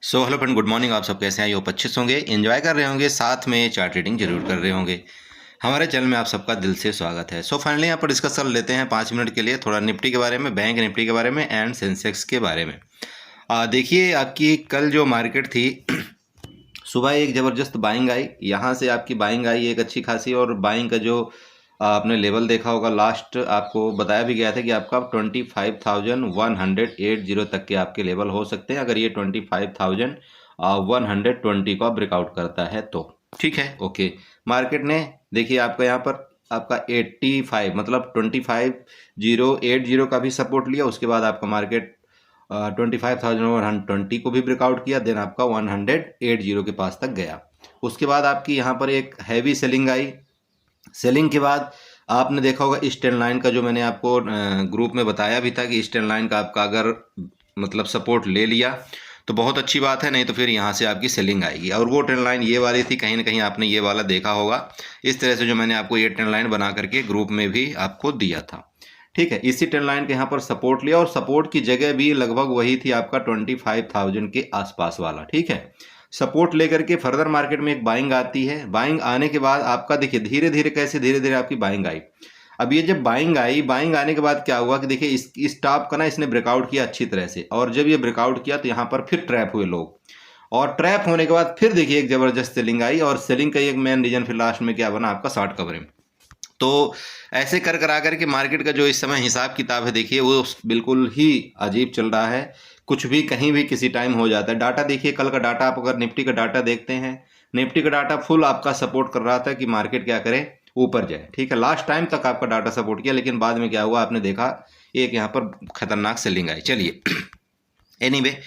So hello friend, good morning. आप सब कैसे हैं? आप अच्छे से होंगे, एंजॉय कर रहे होंगे, साथ में चार्ट ट्रेडिंग जरूर कर रहे होंगे। हमारे चैनल में आप सबका दिल से स्वागत है। सो फाइनली यहाँ पर डिस्कस कर लेते हैं 5 मिनट के लिए थोड़ा निफ्टी के बारे में, बैंक निफ्टी के बारे में एंड सेंसेक्स के बारे में। देखिए, आपकी कल जो मार्केट थी सुबह एक ज़बरदस्त बाइंग आई, यहाँ से आपकी बाइंग आई एक अच्छी खासी। और बाइंग का जो आपने लेवल देखा होगा, लास्ट आपको बताया भी गया था कि आपका 25,180 तक के आपके लेवल हो सकते हैं अगर ये 25,120 को ब्रेकआउट करता है तो। ठीक है, ओके। मार्केट ने देखिए आपका यहाँ पर आपका 85 मतलब 25,080 का भी सपोर्ट लिया। उसके बाद आपका मार्केट 25,120 को भी ब्रेकआउट किया, देन आपका 180 के पास तक गया। उसके बाद आपकी यहाँ पर एक हैवी सेलिंग आई। सेलिंग के बाद आपने देखा होगा इस ट्रेंड लाइन का, जो मैंने आपको ग्रुप में बताया भी था कि इस ट्रेंड लाइन का आपका अगर मतलब सपोर्ट ले लिया तो बहुत अच्छी बात है, नहीं तो फिर यहाँ से आपकी सेलिंग आएगी। और वो ट्रेंड लाइन ये वाली थी, कहीं ना कहीं आपने ये वाला देखा होगा इस तरह से, जो मैंने आपको ये ट्रेंड लाइन बना करके ग्रुप में भी आपको दिया था। ठीक है, इसी ट्रेंड लाइन के यहाँ पर सपोर्ट लिया और सपोर्ट की जगह भी लगभग वही थी आपका 25,000 के आसपास वाला। ठीक है, सपोर्ट लेकर के फर्दर मार्केट में एक बाइंग आती है। बाइंग आने के बाद आपका देखिए धीरे धीरे कैसे धीरे धीरे आपकी बाइंग आई। अब ये जब बाइंग आई, बाइंग आने के बाद क्या हुआ कि देखिए इस टॉप का ना इसने ब्रेकआउट किया अच्छी तरह से, और जब ये ब्रेकआउट किया तो यहाँ पर फिर ट्रैप हुए लोग, और ट्रैप होने के बाद फिर देखिए एक जबरदस्त सेलिंग आई। और सेलिंग का एक मेन रीजन फिर लास्ट में क्या बना, आपका शॉर्ट कवरिंग। तो ऐसे कर करा करके मार्केट का जो इस समय हिसाब किताब है देखिए वो बिल्कुल ही अजीब चल रहा है। कुछ भी कहीं भी किसी टाइम हो जाता है। डाटा देखिए, कल का डाटा आप अगर निफ्टी का डाटा देखते हैं, निफ्टी का डाटा फुल आपका सपोर्ट कर रहा था कि मार्केट क्या करे, ऊपर जाए। ठीक है, लास्ट टाइम तक आपका डाटा सपोर्ट किया, लेकिन बाद में क्या हुआ आपने देखा, एक यहाँ पर खतरनाक सेलिंग आई। चलिए एनीवे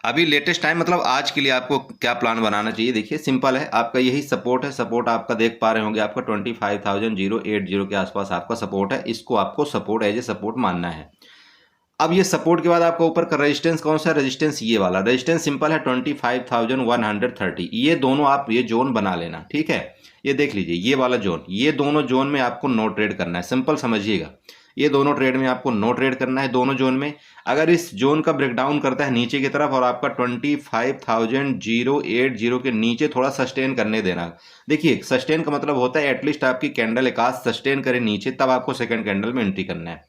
अभी लेटेस्ट टाइम मतलब आज के लिए आपको क्या प्लान बनाना चाहिए, देखिए सिंपल है। आपका यही सपोर्ट है, सपोर्ट आपका देख पा रहे होंगे, आपका 25,080 के आसपास आपका सपोर्ट है। इसको आपको सपोर्ट एज ए सपोर्ट मानना है। अब ये सपोर्ट के बाद आपका ऊपर का रेजिस्टेंस कौन सा है? रेजिस्टेंस ये वाला रेजिस्टेंस सिंपल है 25,130। ये दोनों आप ये जोन बना लेना। ठीक है, ये देख लीजिए ये वाला जोन, ये दोनों जोन में आपको नो ट्रेड करना है। सिंपल समझिएगा, ये दोनों ट्रेड में आपको नो ट्रेड करना है। दोनों जोन में अगर इस जोन का ब्रेकडाउन करता है नीचे की तरफ और आपका 25,080 के नीचे थोड़ा सस्टेन करने देना। देखिए सस्टेन का मतलब होता है एटलीस्ट आपकी कैंडल एक आध सस्टेन करे नीचे, तब आपको सेकंड कैंडल में एंट्री करना है।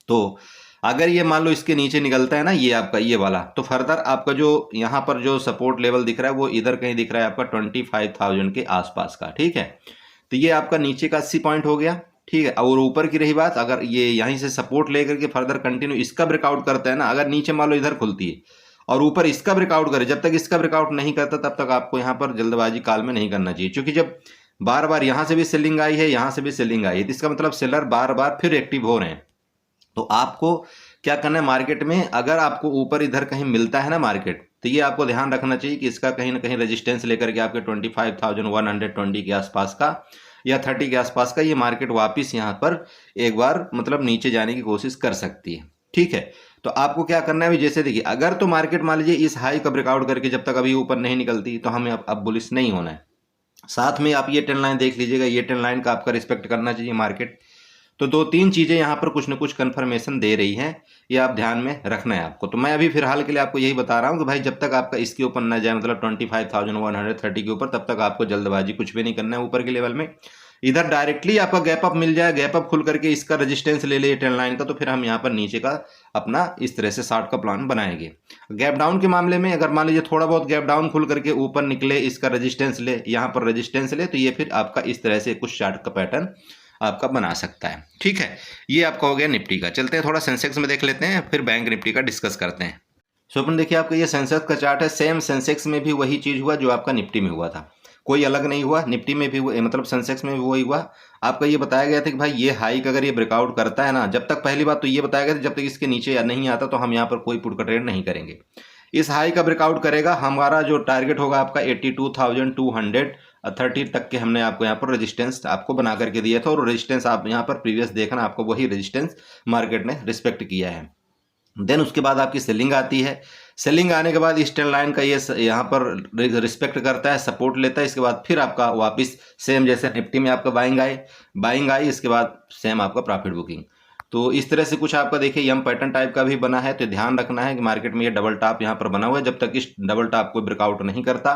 तो अगर ये मान लो इसके नीचे निकलता है ना ये आपका ये वाला, तो फर्दर आपका जो यहाँ पर जो सपोर्ट लेवल दिख रहा है वो इधर कहीं दिख रहा है आपका 25,000 के आसपास का। ठीक है, तो ये आपका नीचे का 80 पॉइंट हो गया। ठीक है, और ऊपर की रही बात, अगर ये यहीं से सपोर्ट लेकर के फर्दर कंटिन्यू इसका ब्रेकआउट करता है ना, अगर नीचे मान लो इधर खुलती है और ऊपर इसका ब्रेकआउट करे, जब तक इसका ब्रेकआउट नहीं करता तब तक आपको यहाँ पर जल्दबाजी काल में नहीं करना चाहिए। क्योंकि जब बार बार यहाँ से भी सेलिंग आई है, यहाँ से भी सेलिंग आई है, तो इसका मतलब सेलर बार बार फिर एक्टिव हो रहे हैं। तो आपको क्या करना है, मार्केट में अगर आपको ऊपर इधर कहीं मिलता है ना मार्केट, तो ये आपको ध्यान रखना चाहिए कि इसका कहीं ना कहीं रेजिस्टेंस लेकर के आपके 25,120 के आसपास का या 30 के आसपास का ये मार्केट वापस यहाँ पर एक बार मतलब नीचे जाने की कोशिश कर सकती है। ठीक है, तो आपको क्या करना है, जैसे देखिए अगर तो मार्केट मान लीजिए इस हाई का ब्रेकआउट करके जब तक अभी ऊपर नहीं निकलती तो हमें अब बुलिश नहीं होना है। साथ में आप ये ट्रेंड लाइन देख लीजिएगा, ये ट्रेंड लाइन का आपका रिस्पेक्ट करना चाहिए मार्केट। तो दो तीन चीज़ें यहाँ पर कुछ न कुछ कंफर्मेशन दे रही हैं, ये आप ध्यान में रखना है आपको। तो मैं अभी फिलहाल के लिए आपको यही बता रहा हूँ कि भाई जब तक आपका इसके ऊपर ना जाए मतलब 25,130 के ऊपर, तब तक आपको जल्दबाजी कुछ भी नहीं करना है ऊपर के लेवल में। इधर डायरेक्टली आपका गैप अप मिल जाए, गैप अप खुल करके इसका रेजिस्टेंस ले ले ट्रेंड लाइन का, तो फिर हम यहाँ पर नीचे का अपना इस तरह से शॉर्ट का प्लान बनाएंगे। गैप डाउन के मामले में अगर मान लीजिए थोड़ा बहुत गैप डाउन खुल करके ऊपर निकले, इसका रेजिस्टेंस ले, यहाँ पर रेजिस्टेंस ले, तो ये फिर आपका इस तरह से कुछ चार्ट का पैटर्न आपका बना सकता है। ठीक है, ये आपका हो गया निफ्टी का। चलते हैं थोड़ा सेंसेक्स में देख लेते हैं, फिर बैंक निफ्टी का डिस्कस करते हैं। सो अपन देखिए आपका ये सेंसेक्स का चार्ट है, सेम सेंसेक्स में भी वही चीज़ हुआ जो आपका निफ्टी में हुआ था, कोई अलग नहीं हुआ। निफ्टी में भी मतलब सेंसेक्स में भी वही हुआ। आपका ये बताया गया था कि भाई ये हाइक अगर ये ब्रेकआउट करता है ना, जब तक पहली बात तो ये बताया गया था जब तक इसके नीचे नहीं आता तो हम यहाँ पर कोई पुट का ट्रेड नहीं करेंगे। इस हाई का ब्रेकआउट करेगा, हमारा जो टारगेट होगा आपका 82,230 तक के हमने आपको यहाँ पर रेजिस्टेंस आपको बना करके दिया था। और रेजिस्टेंस आप यहाँ पर प्रीवियस देखना, आपको वही रेजिस्टेंस मार्केट ने रिस्पेक्ट किया है। देन उसके बाद आपकी सेलिंग आती है। सेलिंग आने के बाद इस ट्रेंड लाइन का ये यहाँ पर रिस्पेक्ट करता है, सपोर्ट लेता है। इसके बाद फिर आपका वापस सेम जैसे निफ्टी में आपका बाइंग आई, इसके बाद सेम आपका प्रॉफिट बुकिंग। तो इस तरह से कुछ आपका देखिए यम पैटर्न टाइप का भी बना है। तो ध्यान रखना है कि मार्केट में ये डबल टॉप यहाँ पर बना हुआ है, जब तक इस डबल टॉप को ब्रेकआउट नहीं करता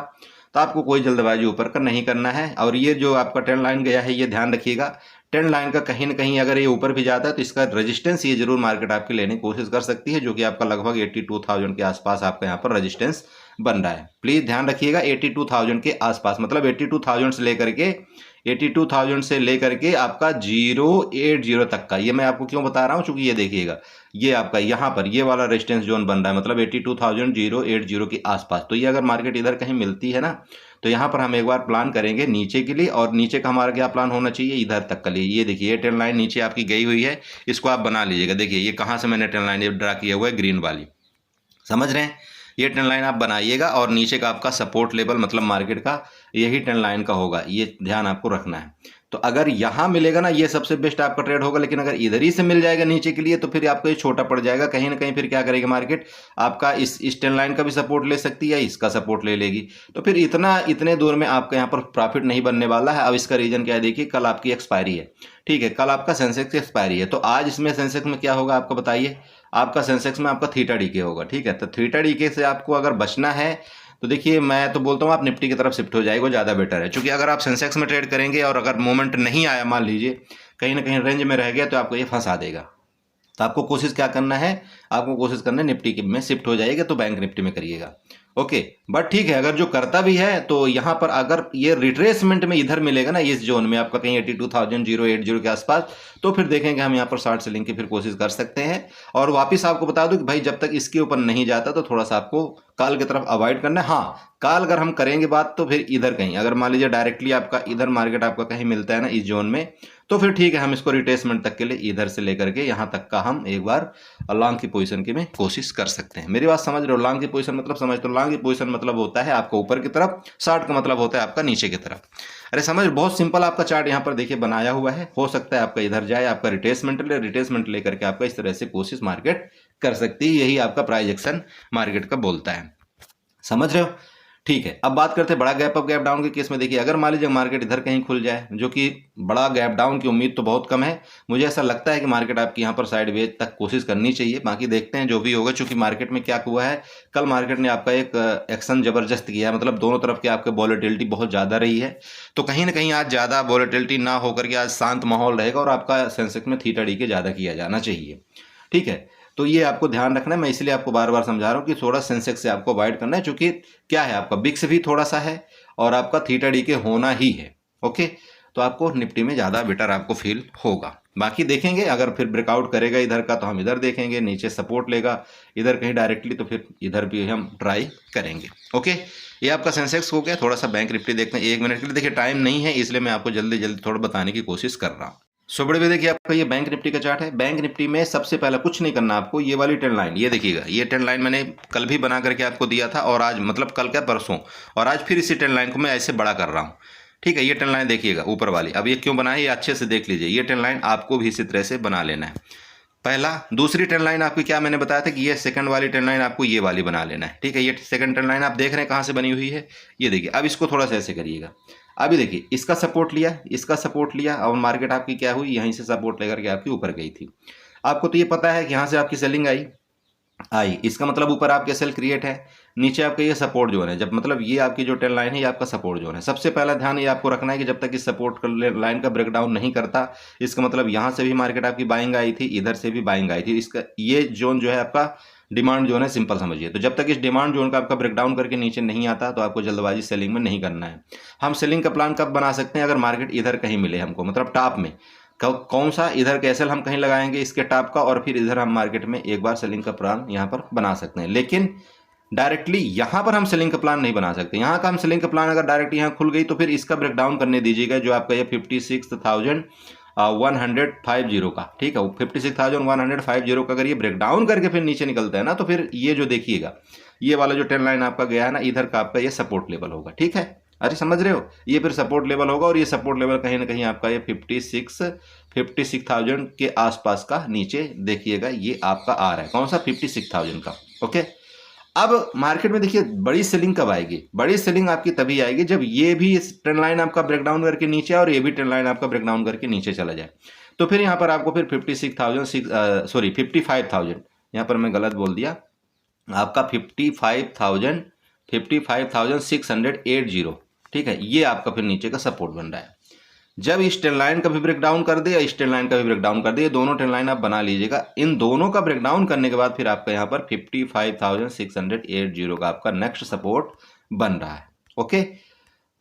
तो आपको कोई जल्दबाजी ऊपर का नहीं करना है। और ये जो आपका ट्रेंड लाइन गया है, ये ध्यान रखिएगा, ट्रेंड लाइन का कहीं ना कहीं अगर ये ऊपर भी जाता है तो इसका रेजिस्टेंस ये जरूर मार्केट आपकी लेने की कोशिश कर सकती है, जो कि आपका लगभग 82,000 के आसपास आपका यहाँ पर रेजिस्टेंस बन रहा है। प्लीज ध्यान रखिएगा 82,000 के आसपास, मतलब 82,000 से लेकर के आपका 080 तक का। ये मैं आपको क्यों बता रहा हूँ, चूंकि ये देखिएगा ये आपका यहाँ पर ये वाला रेजिस्टेंस जोन बन रहा है, मतलब 82,080 के आसपास। तो ये अगर मार्केट इधर कहीं मिलती है ना, तो यहाँ पर हम एक बार प्लान करेंगे नीचे के लिए, और नीचे का हमारा क्या प्लान होना चाहिए, इधर तक के लिए। ये देखिए ये ट्रेंड लाइन नीचे आपकी गई हुई है, इसको आप बना लीजिएगा। देखिए ये कहाँ से मैंने ट्रेंड लाइन ड्रा किया हुआ है, ग्रीन वाली, समझ रहे हैं। ये ट्रेंड लाइन आप बनाइएगा और नीचे का आपका सपोर्ट लेवल मतलब मार्केट का यही ट्रेंड लाइन का होगा, ये ध्यान आपको रखना है। तो अगर यहाँ मिलेगा ना, ये सबसे बेस्ट आपका ट्रेड होगा। लेकिन अगर इधर ही से मिल जाएगा नीचे के लिए तो फिर आपको ये छोटा पड़ जाएगा कहीं ना कहीं। फिर क्या करेगा मार्केट, आपका इस ट्रेंड लाइन का भी सपोर्ट ले सकती है, इसका सपोर्ट ले लेगी, तो फिर इतने दूर में आपका यहाँ पर प्रॉफिट नहीं बनने वाला है। अब इसका रीजन क्या है, देखिए कल आपकी एक्सपायरी है, ठीक है, कल आपका सेंसेक्स की एक्सपायरी है। तो आज इसमें सेंसेक्स में क्या होगा आपको बताइए, आपका सेंसेक्स में आपका थीटा डीके होगा, ठीक है। तो थीटा डीके से आपको अगर बचना है तो देखिए मैं तो बोलता हूँ आप निफ्टी की तरफ शिफ्ट हो जाएगा, वो ज़्यादा बेटर है। क्योंकि अगर आप सेंसेक्स में ट्रेड करेंगे और अगर मोमेंट नहीं आया, मान लीजिए कहीं ना कहीं रेंज में रह गया, तो आपको ये फंसा देगा। तो आपको कोशिश क्या करना है, आपको कोशिश करना है निफ्टी में शिफ्ट हो जाएगा, तो बैंक निफ्टी में करिएगा, ओके। बट ठीक है, अगर जो करता भी है तो यहाँ पर अगर ये रिट्रेसमेंट में इधर मिलेगा ना, इस जोन में आपका कहीं 82,080 के आसपास, तो फिर देखेंगे हम यहाँ पर शॉर्ट सेलिंग की फिर कोशिश कर सकते हैं। और वापस आपको बता दूं कि भाई जब तक इसके ऊपर नहीं जाता तो थोड़ा सा आपको कॉल की तरफ अवॉइड करना है। हाँ, कॉल अगर हम करेंगे बात तो फिर इधर कहीं, अगर मान लीजिए डायरेक्टली आपका इधर मार्केट आपका कहीं मिलता है ना इस जोन में, तो फिर ठीक है, हम इसको रिट्रेसमेंट तक के लिए इधर से लेकर के यहाँ तक का हम एक बार लॉन्ग की पोजीशन की में कोशिश कर सकते हैं। मेरी बात समझ रहे हो, लॉन्ग की पोजीशन मतलब समझ, तो लॉन्ग की पोजीशन मतलब होता है आपका ऊपर की तरफ, शॉर्ट का मतलब होता है आपका नीचे की तरफ। अरे समझ, बहुत सिंपल आपका चार्ट यहाँ पर देखिए बनाया हुआ है। हो सकता है आपका इधर जाए, आपका रिट्रेसमेंट लेकर के आपका इस तरह से कोशिश मार्केट कर सकती है। यही आपका प्राइस एक्शन मार्केट का बोलता है, समझ रहे हो, ठीक है। अब बात करते हैं बड़ा गैप अप गैप डाउन के केस में। देखिए अगर मान लीजिए मार्केट इधर कहीं खुल जाए, जो कि बड़ा गैप डाउन की उम्मीद तो बहुत कम है, मुझे ऐसा लगता है कि मार्केट आपकी यहाँ पर साइडवेज तक कोशिश करनी चाहिए। बाकी देखते हैं जो भी होगा, क्योंकि मार्केट में क्या हुआ है, कल मार्केट ने आपका एक एक्शन जबरदस्त किया है, मतलब दोनों तरफ के आपके वॉलेटिलिटी बहुत ज़्यादा रही है। तो कहीं ना कहीं आज ज़्यादा वॉलेटिलिटी ना होकर के आज शांत माहौल रहेगा और आपका सेंसेक्स में थीटा डी के ज़्यादा किया जाना चाहिए, ठीक है। तो ये आपको ध्यान रखना है, मैं इसलिए आपको बार बार समझा रहा हूँ कि थोड़ा सेंसेक्स से आपको अवॉइड करना है, क्योंकि क्या है आपका बिक्स भी थोड़ा सा है और आपका थीटा डी के होना ही है, ओके। तो आपको निफ्टी में ज़्यादा बेटर आपको फील होगा। बाकी देखेंगे, अगर फिर ब्रेकआउट करेगा इधर का तो हम इधर देखेंगे, नीचे सपोर्ट लेगा इधर कहीं डायरेक्टली तो फिर इधर भी हम ट्राई करेंगे, ओके। ये आपका सेंसेक्स हो गया। थोड़ा सा बैंक निफ्टी देखते हैं 1 मिनट के लिए। देखिए टाइम नहीं है इसलिए मैं आपको जल्दी जल्दी थोड़ा बताने की कोशिश कर रहा हूँ। सो बड़े भी देखिए आपका ये बैंक निफ्टी का चार्ट है। बैंक निफ्टी में सबसे पहले कुछ नहीं करना आपको, ये वाली ट्रेंड लाइन ये देखिएगा, ये ट्रेंड लाइन मैंने कल भी बना करके आपको दिया था, और आज मतलब कल क्या परसों, और आज फिर इसी ट्रेंड लाइन को मैं ऐसे बड़ा कर रहा हूँ, ठीक है। ये ट्रेंड लाइन देखिएगा ऊपर वाली, अब ये क्यों बनाई ये अच्छे से देख लीजिए। ये ट्रेंड लाइन आपको भी इसी तरह से बना लेना है। पहला, दूसरी ट्रेंड लाइन आपकी क्या मैंने बताया था कि ये सेकंड वाली ट्रेंड लाइन आपको ये वाली बना लेना है, ठीक है। ये सेकंड ट्रेंड लाइन आप देख रहे हैं कहाँ से बनी हुई है, ये देखिए। अब इसको थोड़ा सा ऐसे करिएगा, अभी देखिए इसका सपोर्ट लिया, इसका सपोर्ट लिया, और मार्केट आपकी क्या हुई, यहीं से सपोर्ट लेकर के आपकी ऊपर गई थी। आपको तो ये पता है कि यहाँ से आपकी सेलिंग आई, इसका मतलब ऊपर आपके सेल क्रिएट है, नीचे आपका ये सपोर्ट जोन है। जब मतलब ये आपकी जो ट्रेंड लाइन है ये आपका सपोर्ट जोन है। सबसे पहला ध्यान ये आपको रखना है कि जब तक इस सपोर्ट लाइन का ब्रेकडाउन नहीं करता, इसका मतलब यहाँ से भी मार्केट आपकी बाइंग आई थी, इधर से भी बाइंग आई थी, इसका ये जोन जो है आपका डिमांड जोन है, सिंपल समझिए। तो जब तक इस डिमांड जोन का आपका ब्रेकडाउन करके नीचे नहीं आता तो आपको जल्दबाजी सेलिंग में नहीं करना है। हम सेलिंग का प्लान कब बना सकते हैं, अगर मार्केट इधर कहीं मिले हमको, मतलब टॉप में कौन सा, इधर कैसल हम कहीं लगाएंगे इसके टॉप का, और फिर इधर हम मार्केट में एक बार सेलिंग का प्लान यहाँ पर बना सकते हैं। लेकिन डायरेक्टली यहाँ पर हम सेलिंग का प्लान नहीं बना सकते। यहाँ का हम सेलिंग का प्लान अगर डायरेक्ट यहाँ खुल गई तो फिर इसका ब्रेकडाउन करने दीजिएगा, जो आपका ये 56,150 का, ठीक है, 56,150 का अगर ये ब्रेकडाउन करके फिर नीचे निकलता है ना, तो फिर ये जो देखिएगा ये वाला जो ट्रेंड लाइन आपका गया है ना, इधर का आपका ये सपोर्ट लेवल होगा, ठीक है। अरे समझ रहे हो, ये फिर सपोर्ट लेवल होगा, और ये सपोर्ट लेवल कहीं ना कहीं आपका ये 56,000 के आसपास का नीचे देखिएगा ये आपका आ रहा है। कौन सा, 56,000 का, ओके। अब मार्केट में देखिए बड़ी सेलिंग कब आएगी, बड़ी सेलिंग आपकी तभी आएगी जब ये भी ट्रेंड लाइन आपका ब्रेकडाउन करके नीचे और ये भी ट्रेंड लाइन आपका ब्रेकडाउन करके नीचे चला जाए। तो फिर यहाँ पर आपको फिर 55,000, यहाँ पर मैं गलत बोल दिया, आपका 55,680, ठीक है, ये आपका फिर नीचे का सपोर्ट बन रहा है। जब इस ट्रेंड लाइन का भी ब्रेक डाउन कर दे या इस ट्रेंड लाइन का भी ब्रेक डाउन कर दे, दोनों ट्रेंड लाइन आप बना लीजिएगा। इन दोनों का ब्रेक डाउन करने के बाद फिर आपका यहाँ पर 55,680 का आपका नेक्स्ट सपोर्ट बन रहा है। ओके,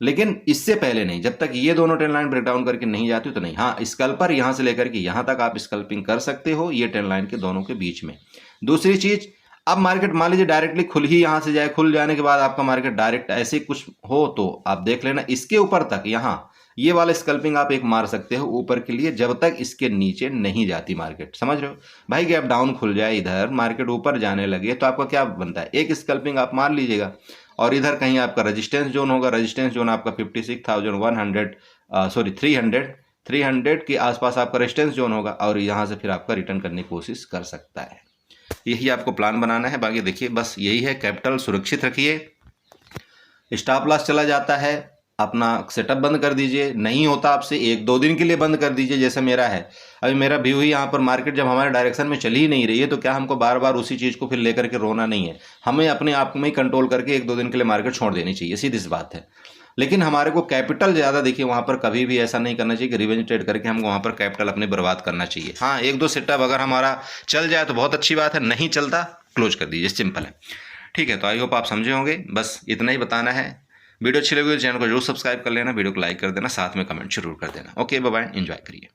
लेकिन इससे पहले नहीं, जब तक ये दोनों ट्रेंड लाइन ब्रेक डाउन करके नहीं जाती तो नहीं। हाँ, स्कैल्पर यहां से लेकर के यहां तक आप स्कैल्पिंग कर सकते हो, ये ट्रेंड लाइन के दोनों के बीच में। दूसरी चीज, अब मार्केट मान लीजिए डायरेक्टली खुल ही यहां से जाए, खुल जाने के बाद आपका मार्केट डायरेक्ट ऐसे कुछ हो तो आप देख लेना, इसके ऊपर तक यहाँ ये वाला स्कैल्पिंग आप एक मार सकते हो ऊपर के लिए, जब तक इसके नीचे नहीं जाती मार्केट। समझ रहे हो भाई, गैप डाउन खुल जाए इधर, मार्केट ऊपर जाने लगे तो आपका क्या बनता है, एक स्कैल्पिंग आप मार लीजिएगा और इधर कहीं आपका रेजिस्टेंस जोन होगा, रेजिस्टेंस जोन आपका 300 के आसपास आपका रेजिस्टेंस जोन होगा और यहाँ से फिर आपका रिटर्न करने की कोशिश कर सकता है। यही आपको प्लान बनाना है। बाकी देखिए बस यही है, कैपिटल सुरक्षित रखिए, स्टॉप लॉस चला जाता है अपना सेटअप बंद कर दीजिए, नहीं होता आपसे 1-2 दिन के लिए बंद कर दीजिए, जैसे मेरा है। अभी मेरा व्यू ही यहाँ पर मार्केट जब हमारे डायरेक्शन में चली ही नहीं रही है तो क्या हमको बार बार उसी चीज़ को फिर लेकर के रोना नहीं है, हमें अपने आप में ही कंट्रोल करके 1-2 दिन के लिए मार्केट छोड़ देनी चाहिए, सीधी सी बात है। लेकिन हमारे को कैपिटल ज़्यादा, देखिए वहाँ पर कभी भी ऐसा नहीं करना चाहिए कि रिवेंज ट्रेड करके हमको वहाँ पर कैपिटल अपने बर्बाद करना चाहिए। हाँ, 1-2 सेटअप अगर हमारा चल जाए तो बहुत अच्छी बात है, नहीं चलता क्लोज कर दीजिए, सिंपल है। ठीक है, तो आई होप आप समझे होंगे, बस इतना ही बताना है। वीडियो अच्छी लगी तो चैनल को जरूर सब्सक्राइब कर लेना, वीडियो को लाइक कर देना, साथ में कमेंट जरूर कर देना। ओके, बाय बाय, एंजॉय करिए।